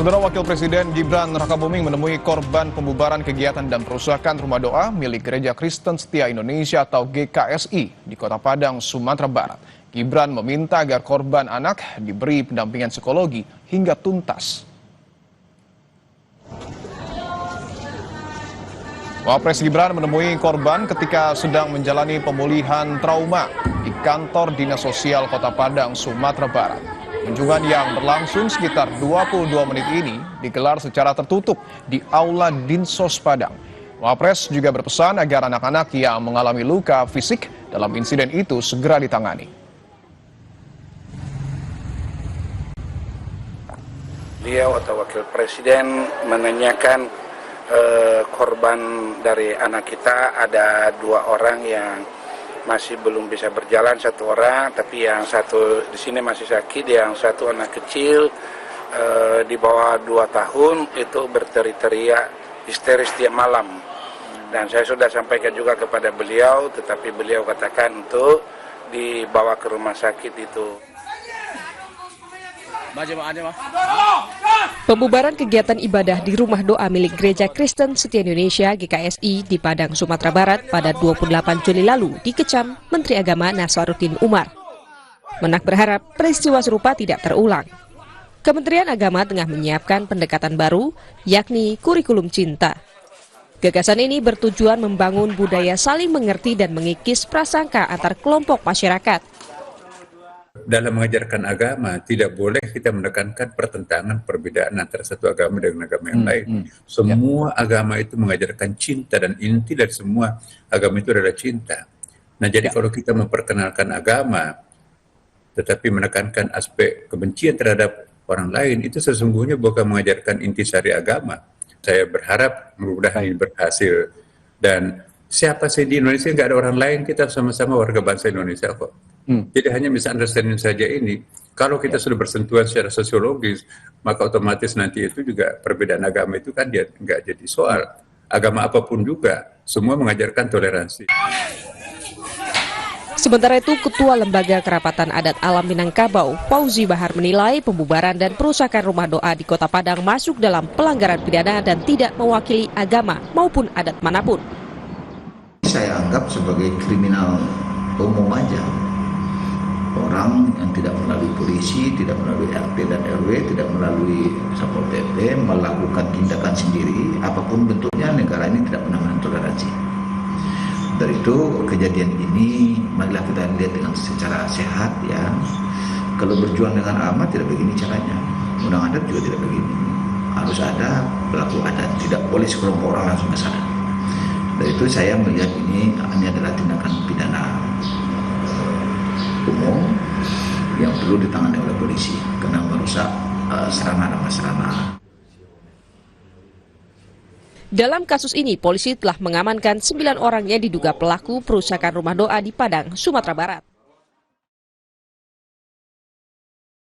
Saudara Wakil Presiden Gibran Rakabuming menemui korban pembubaran kegiatan dan perusakan rumah doa milik Gereja Kristen Setia Indonesia atau GKSI di Kota Padang, Sumatera Barat. Gibran meminta agar korban anak diberi pendampingan psikologi hingga tuntas. Wapres Gibran menemui korban ketika sedang menjalani pemulihan trauma di kantor Dinas Sosial Kota Padang, Sumatera Barat. Kunjungan yang berlangsung sekitar 22 menit ini digelar secara tertutup di Aula Dinsos Padang. Wapres juga berpesan agar anak-anak yang mengalami luka fisik dalam insiden itu segera ditangani. Beliau atau Wakil Presiden menanyakan korban dari anak kita, ada 2 orang yang masih belum bisa berjalan, 1 orang, tapi yang satu di sini masih sakit, yang satu anak kecil di bawah 2 tahun itu berteriak-teriak histeris tiap malam. Dan saya sudah sampaikan juga kepada beliau, tetapi beliau katakan untuk dibawa ke rumah sakit itu. Pembubaran kegiatan ibadah di rumah doa milik Gereja Kristen Setia Indonesia GKSI di Padang, Sumatera Barat pada 28 Juli lalu dikecam Menteri Agama Nasaruddin Umar. Menak berharap peristiwa serupa tidak terulang. Kementerian Agama tengah menyiapkan pendekatan baru, yakni kurikulum cinta. Gagasan ini bertujuan membangun budaya saling mengerti dan mengikis prasangka antar kelompok masyarakat. Dalam mengajarkan agama, tidak boleh kita menekankan pertentangan perbedaan antara satu agama dengan agama yang lain. Semua agama itu mengajarkan cinta, dan inti dari semua agama itu adalah cinta. Nah, jadi kalau kita memperkenalkan agama, tetapi menekankan aspek kebencian terhadap orang lain, itu sesungguhnya bukan mengajarkan intisari agama. Saya berharap mudah-mudahan ini berhasil. Dan siapa sih di Indonesia, nggak ada orang lain, kita sama-sama warga bangsa Indonesia kok. Jadi hanya misunderstanding saja ini. Kalau kita sudah bersentuhan secara sosiologis, maka otomatis nanti itu juga perbedaan agama itu kan dia nggak jadi soal. Agama apapun juga, semua mengajarkan toleransi. Sementara itu, Ketua Lembaga Kerapatan Adat Alam Minangkabau, Fauzi Bahar menilai pembubaran dan perusakan rumah doa di Kota Padang masuk dalam pelanggaran pidana dan tidak mewakili agama maupun adat manapun. Saya anggap sebagai kriminal umum aja. Orang yang tidak melalui polisi, tidak melalui RT dan RW, tidak melalui Satpol PP, melakukan tindakan sendiri, apapun bentuknya, negara ini tidak pernah mentoleransi. Dari itu, kejadian ini, marilah kita lihat dengan secara sehat ya. Kalau berjuang dengan amat tidak begini caranya. Undang adat juga tidak begini. Harus ada pelaku adat, tidak boleh sekelompok orang langsung ke sana. Dari itu saya melihat ini adalah tindakan pidana umum yang perlu ditangani oleh polisi karena merusak sarana dan prasarana. Dalam kasus ini, polisi telah mengamankan 9 orang yang diduga pelaku perusakan rumah doa di Padang, Sumatera Barat.